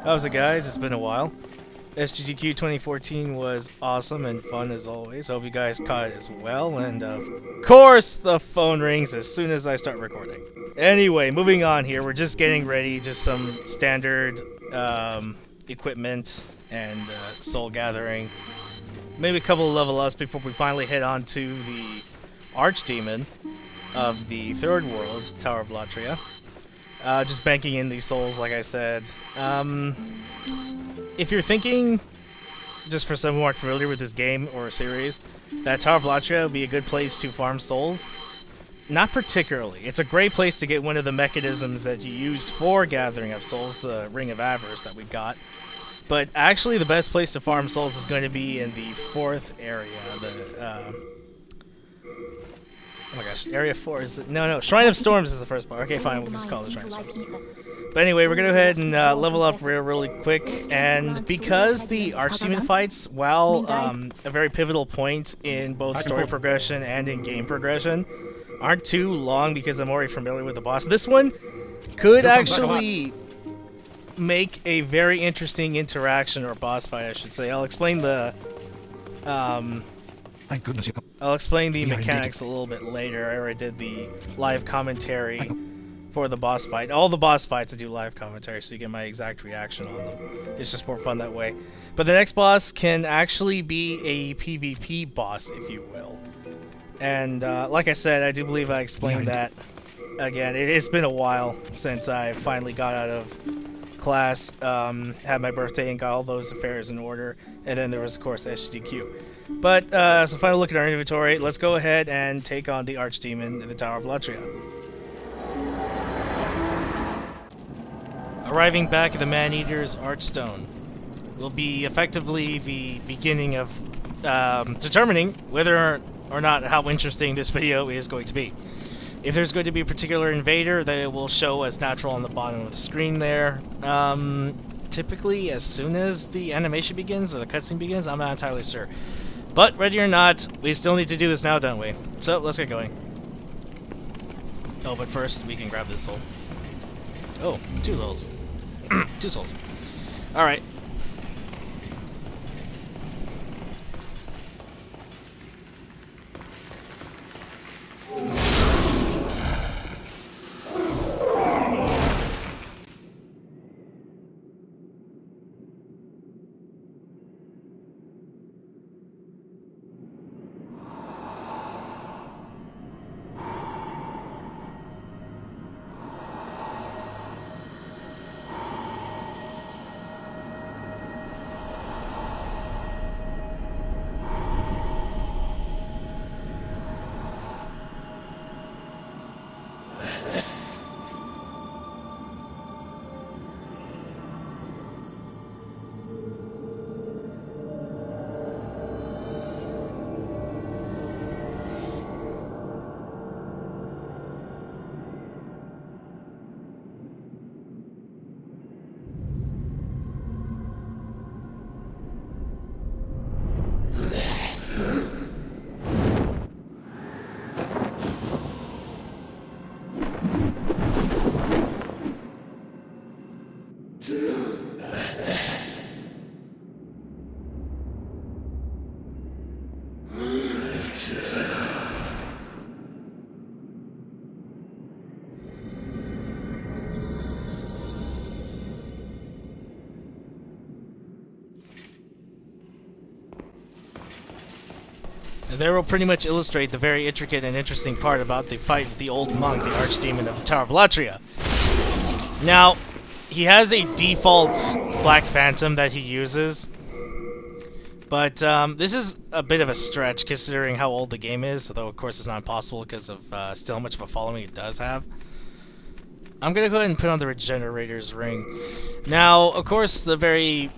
How's it, guys? It's been a while. SGDQ 2014 was awesome and fun as always. Hope you guys caught it as well. And of course, the phone rings as soon as I start recording. Anyway, moving on here. We're just getting ready. Just some standard equipment and soul gathering. Maybe a couple of level ups before we finally head on to the Archdemon of the third world, Tower of Latria. Just banking in these souls, like I said. If you're thinking, just for some who aren't familiar with this game or series, that Tower of Latria would be a good place to farm souls, not particularly. It's a great place to get one of the mechanisms that you used for gathering up souls, the Ring of Avarice that we got. But actually, the best place to farm souls is going to be in the fourth area. Oh my gosh, Area 4 is... No, Shrine of Storms is the first part. Okay, fine, we'll just call it Shrine of Storms. But anyway, we're going to go ahead and level up really quick. And because the Archdemon fights, while a very pivotal point in both story progression and in game progression, aren't too long because I'm already familiar with the boss, this one could actually make a very interesting interaction, or boss fight, I should say. I'll explain the... Thank goodness. I'll explain the mechanics a little bit later. I already did the live commentary for the boss fight. All the boss fights I do live commentary, so you get my exact reaction on them. It's just more fun that way. But the next boss can actually be a PvP boss, if you will. And like I said, I do believe I explained that. Again, it's been a while since I finally got out of class, had my birthday and got all those affairs in order. And then there was, of course, SGDQ. But, so final look at our inventory. Let's go ahead and take on the Archdemon in the Tower of Latria. Arriving back at the Man-Eater's Archstone will be effectively the beginning of determining whether or not how interesting this video is going to be. If there's going to be a particular invader, then it will show as natural on the bottom of the screen there. Typically, as soon as the animation begins or the cutscene begins, I'm not entirely sure. But, ready or not, we still need to do this now, don't we? So, let's get going. Oh, but first, we can grab this soul. Oh, 2 souls. 2 souls. Alright. And there will pretty much illustrate the very intricate and interesting part about the fight with the old monk, the Archdemon of the Tower of Latria. Now, he has a default Black Phantom that he uses, but this is a bit of a stretch considering how old the game is, although of course it's not impossible because of still how much of a following it does have. I'm going to go ahead and put on the Regenerator's Ring. Now, of course, the very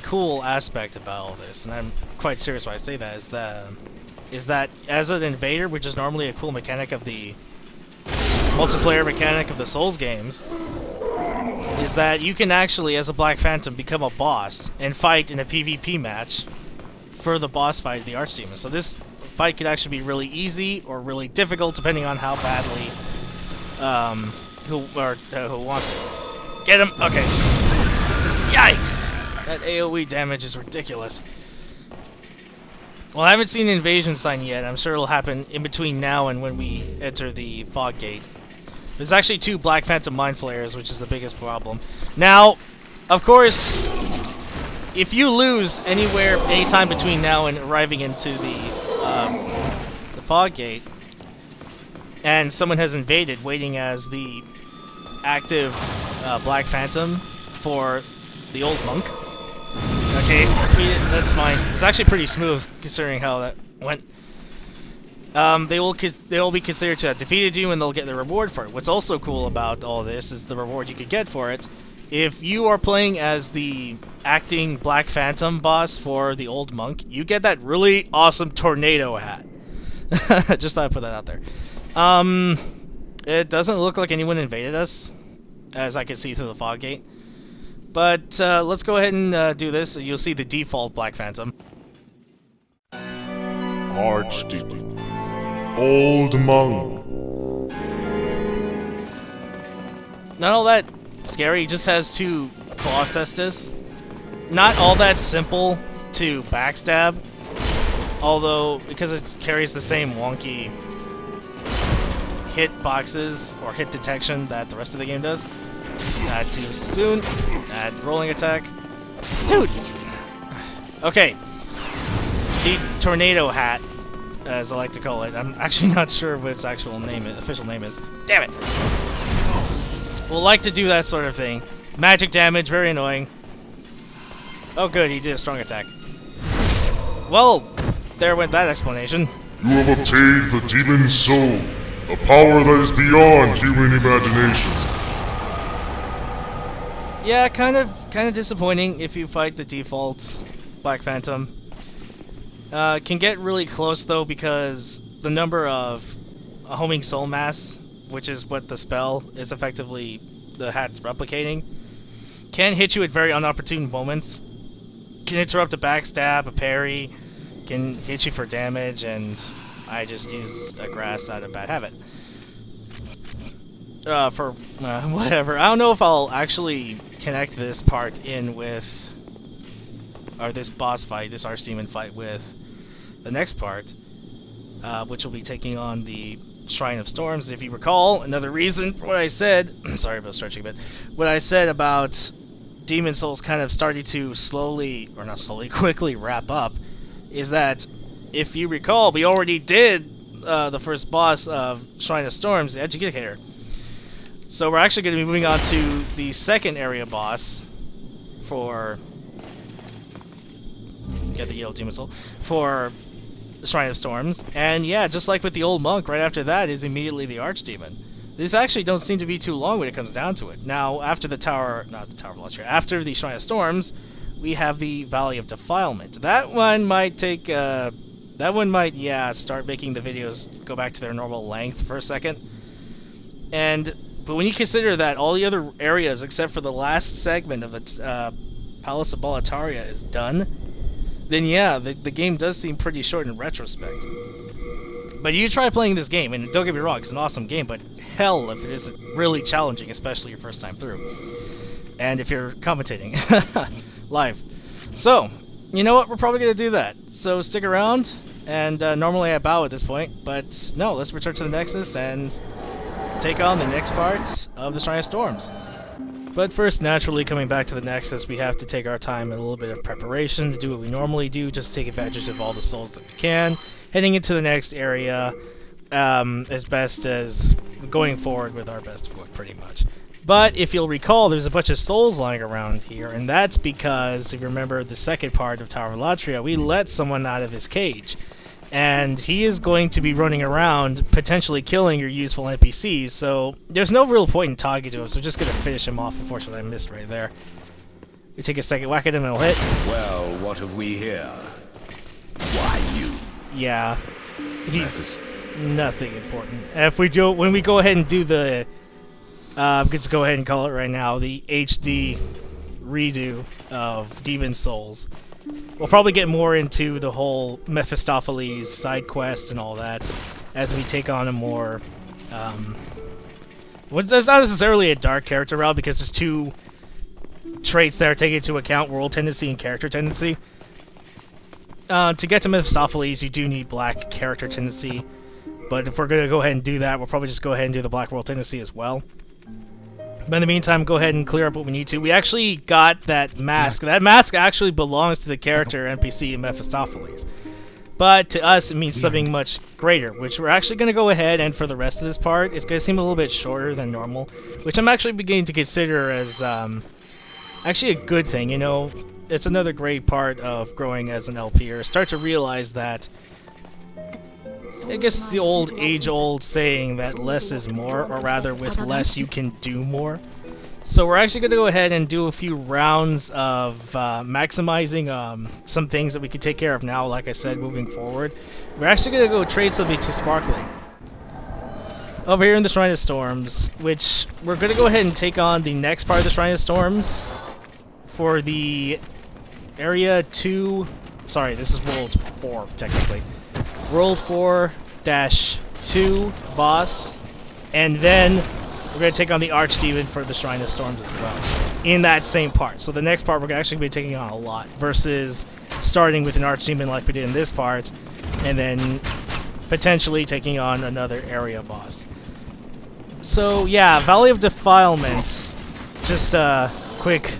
cool aspect about all this, and I'm quite serious when I say that, is that as an invader, which is normally a cool mechanic of the multiplayer mechanic of the Souls games, is that you can actually, as a Black Phantom, become a boss and fight in a PvP match for the boss fight of the Archdemon. So this fight could actually be really easy or really difficult depending on how badly who wants it. Get him. Okay. That AoE damage is ridiculous. Well, I haven't seen an invasion sign yet. I'm sure it'll happen in between now and when we enter the fog gate. There's actually 2 Black Phantom Mind Flayers, which is the biggest problem. Now, of course, if you lose anywhere, anytime between now and arriving into the fog gate, and someone has invaded, waiting as the active Black Phantom for the old monk. Okay, that's fine. It's actually pretty smooth considering how that went. They will be considered to have defeated you, and they'll get the reward for it. What's also cool about all this is the reward you could get for it. If you are playing as the acting Black Phantom boss for the old monk, you get that really awesome tornado hat. Just thought I'd put that out there. It doesn't look like anyone invaded us, as I can see through the fog gate. But let's go ahead and do this. You'll see the default Black Phantom. Archdemon. Old monk. Not all that scary. He just has 2 claw cestus. Not all that simple to backstab. Although, because it carries the same wonky hit boxes or hit detection that the rest of the game does. Not too soon. That rolling attack. Dude! Okay. The tornado hat, as I like to call it. I'm actually not sure what its actual name is, official name is. Damn it! We'll like to do that sort of thing. Magic damage, very annoying. Oh good, he did a strong attack. Well, there went that explanation. You have obtained the Demon Soul, a power that is beyond human imagination. Yeah, kind of disappointing if you fight the default Black Phantom. Can get really close though because the number of homing soul mass, which is what the spell is effectively the hat's replicating, can hit you at very unopportune moments. Can interrupt a backstab, a parry, can hit you for damage, and I just use a grass out of bad habit. Whatever. I don't know if I'll actually connect this part in with, or this boss fight, this Archdemon fight with the next part, which will be taking on the Shrine of Storms. If you recall, another reason for what I said, sorry about stretching a bit, what I said about Demon Souls kind of starting to slowly, or not slowly, quickly wrap up, is that, if you recall, we already did the first boss of Shrine of Storms, the Educator. So we're actually going to be moving on to the second area boss for, get the yellow Demon Soul, for Shrine of Storms. And yeah, just like with the old monk, right after that is immediately the Archdemon. These actually don't seem to be too long when it comes down to it. Now, after the Tower, not the Tower of Latria, after the Shrine of Storms, we have the Valley of Defilement. That one might take, yeah, start making the videos go back to their normal length for a second. But when you consider that all the other areas, except for the last segment of the Palace of Latria, is done, then yeah, the game does seem pretty short in retrospect. But you try playing this game, and don't get me wrong, it's an awesome game, but hell if it isn't really challenging, especially your first time through. And if you're commentating live. So, you know what, we're probably going to do that. So stick around, and normally I bow at this point, but no, let's return to the Nexus and take on the next part of the Shrine of Storms. But first, naturally, coming back to the Nexus, we have to take our time and a little bit of preparation to do what we normally do, just to take advantage of all the souls that we can, heading into the next area as best as going forward with our best foot, pretty much. But if you'll recall, there's a bunch of souls lying around here, and that's because, if you remember the second part of Tower of Latria, we let someone out of his cage. And he is going to be running around, potentially killing your useful NPCs, so there's no real point in talking to him, so just going to finish him off. Unfortunately, I missed right there. We take a second whack at him and he'll hit. Well, what have we here? Why, you? Yeah, he's nothing important. If we do, when we go ahead and do the, let's go ahead and call it right now, the HD redo of Demon Souls. We'll probably get more into the whole Mephistopheles side quest and all that as we take on a more, well, there's not necessarily a dark character route because there's two traits that are taken into account, world tendency and character tendency. To get to Mephistopheles, you do need black character tendency, but if we're going to go ahead and do that, we'll probably just go ahead and do the black world tendency as well. But in the meantime, go ahead and clear up what we need to. We actually got that mask. That mask actually belongs to the character NPC Mephistopheles. But to us, it means something much greater, which we're actually going to go ahead and for the rest of this part, it's going to seem a little bit shorter than normal, which I'm actually beginning to consider as actually a good thing. You know, it's another great part of growing as an LPer. Start to realize that, I guess it's the old, age-old saying that less is more, or rather with less you can do more. So we're actually going to go ahead and do a few rounds of maximizing some things that we could take care of now, like I said, moving forward. We're actually going to go trade something to Sparkling. Over here in the Shrine of Storms, which we're going to go ahead and take on the next part of the Shrine of Storms for the Area 2... Sorry, this is World 4, technically. World 4-2 boss, and then we're going to take on the Archdemon for the Shrine of Storms as well, in that same part. So the next part we're actually going to be taking on a lot, versus starting with an Archdemon like we did in this part, and then potentially taking on another area boss. So yeah, Valley of Defilement, just a quick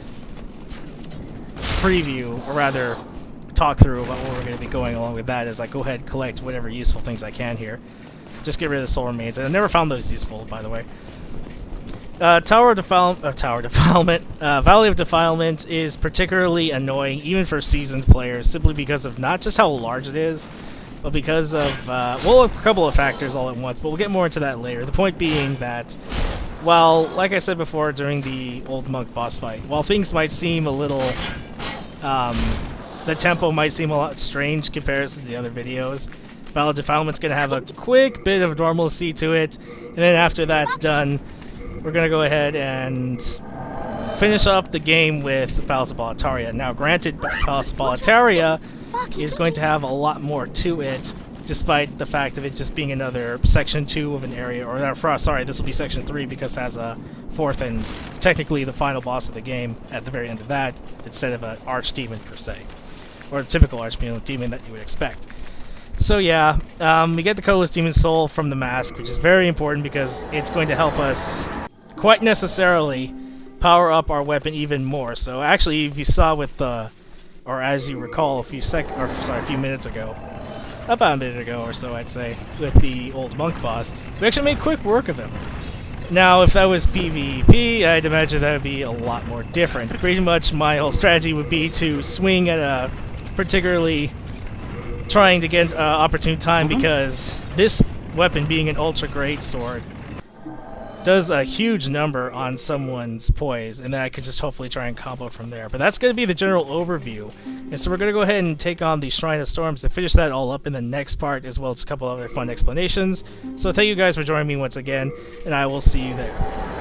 preview, or rather talk through about what we're going to be going along with that as I go ahead and collect whatever useful things I can here. Just get rid of the soul remains. I've never found those useful, by the way. Valley of Defilement is particularly annoying, even for seasoned players, simply because of not just how large it is, but because of, well, a couple of factors all at once, but we'll get more into that later. The point being that, while, like I said before during the Old Monk boss fight, while things might seem a little, the tempo might seem a lot strange compared to the other videos, Valley of Defilement's going to have a quick bit of normalcy to it, and then after that's done, we're going to go ahead and finish up the game with Palace of Latria. Now, granted, Palace of Latria is going to have a lot more to it, despite the fact of it just being another Section 2 of an area, or sorry, this will be Section 3 because it has a fourth and technically the final boss of the game at the very end of that, instead of an Archdemon per se, or the typical Archdemon that you would expect. So yeah, we get the Colorless Demon Soul from the mask, which is very important because it's going to help us quite necessarily power up our weapon even more. So actually, if you saw with the, or as you recall a few minutes ago, about a minute ago or so I'd say, with the Old Monk boss, we actually made quick work of him. Now, if that was PvP, I'd imagine that would be a lot more different. Pretty much my whole strategy would be to swing at a particularly trying to get opportune time, because this weapon, being an ultra great sword, does a huge number on someone's poise, and then I could just hopefully try and combo from there. But that's going to be the general overview, and so we're going to go ahead and take on the Shrine of Storms to finish that all up in the next part, as well as a couple other fun explanations. So thank you guys for joining me once again, and I will see you there.